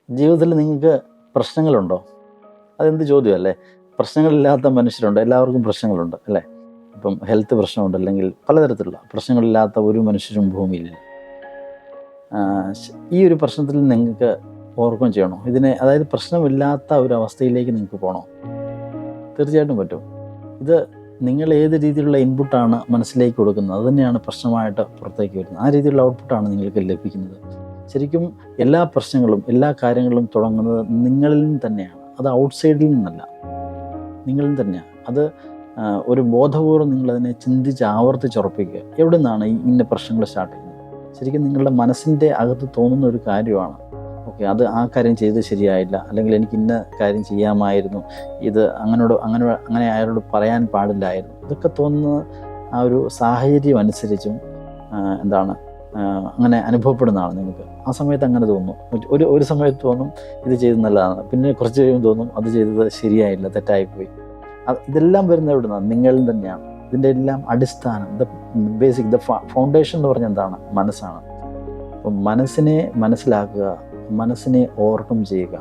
ജീവിതത്തിൽ നിങ്ങൾക്ക് പ്രശ്നങ്ങളുണ്ടോ? അതെന്ത് ചോദ്യമല്ലേ? പ്രശ്നങ്ങളില്ലാത്ത മനുഷ്യരുണ്ട്, എല്ലാവർക്കും പ്രശ്നങ്ങളുണ്ട് അല്ലേ? ഇപ്പം ഹെൽത്ത് പ്രശ്നമുണ്ട്, അല്ലെങ്കിൽ പലതരത്തിലുള്ള പ്രശ്നങ്ങളില്ലാത്ത ഒരു മനുഷ്യരും ഭൂമിയിലില്ല. ഈ ഒരു പ്രശ്നത്തിൽ നിങ്ങൾക്ക് ഓവർകം ചെയ്യണോ? അതായത് പ്രശ്നമില്ലാത്ത ഒരു അവസ്ഥയിലേക്ക് നിങ്ങൾക്ക് പോകണോ? തീർച്ചയായിട്ടും പറ്റും. ഇത് നിങ്ങൾ ഏത് രീതിയിലുള്ള ഇൻപുട്ടാണ് മനസ്സിലേക്ക് കൊടുക്കുന്നത്, അത് തന്നെയാണ് പ്രശ്നമായിട്ട് പുറത്തേക്ക് വരുന്നത്. ആ രീതിയിലുള്ള ഔട്ട്പുട്ടാണ് നിങ്ങൾക്ക് ലഭിക്കുന്നത്. ശരിക്കും എല്ലാ പ്രശ്നങ്ങളും എല്ലാ കാര്യങ്ങളും തുടങ്ങുന്നത് നിങ്ങളിൽ നിന്ന് തന്നെയാണ്. അത് ഔട്ട്സൈഡിൽ നിന്നല്ല, നിങ്ങളിൽ തന്നെയാണ്. അത് ഒരു ബോധപൂർവ്വം നിങ്ങളതിനെ ചിന്തിച്ച് ആവർത്തിച്ചുറപ്പിക്കുക. എവിടെ നിന്നാണ് ഇന്ന പ്രശ്നങ്ങൾ സ്റ്റാർട്ട് ചെയ്യുന്നത്? ശരിക്കും നിങ്ങളുടെ മനസ്സിൻ്റെ അകത്ത് തോന്നുന്ന ഒരു കാര്യമാണ്. ഓക്കെ, ആ കാര്യം ചെയ്ത് ശരിയായില്ല, അല്ലെങ്കിൽ എനിക്ക് ഇന്ന കാര്യം ചെയ്യാമായിരുന്നു, ഇത് അങ്ങനെ അയാളോട് പറയാൻ പാടില്ലായിരുന്നു. ഇതൊക്കെ തോന്നുന്ന ആ ഒരു സാഹചര്യം അനുസരിച്ചും അങ്ങനെ അനുഭവപ്പെടുന്നതാണ് നിങ്ങൾക്ക്. ആ സമയത്ത് അങ്ങനെ തോന്നും. ഒരു സമയത്ത് തോന്നും ഇത് ചെയ്ത് നല്ലതാണ്, പിന്നെ കുറച്ച് കഴിയുമ്പോൾ തോന്നും അത് ചെയ്തത് ശരിയായില്ല, തെറ്റായിപ്പോയി. ഇതെല്ലാം വരുന്നത് എവിടെ നിന്നാണ്? നിങ്ങളിൽ തന്നെയാണ്. ഇതിൻ്റെ എല്ലാം അടിസ്ഥാനം, ബേസിക്, ഫൗണ്ടേഷൻ എന്ന് പറഞ്ഞാൽ എന്താണ്? മനസ്സാണ്. അപ്പം മനസ്സിനെ മനസ്സിലാക്കുക, മനസ്സിനെ ഓവർകം ചെയ്യുക.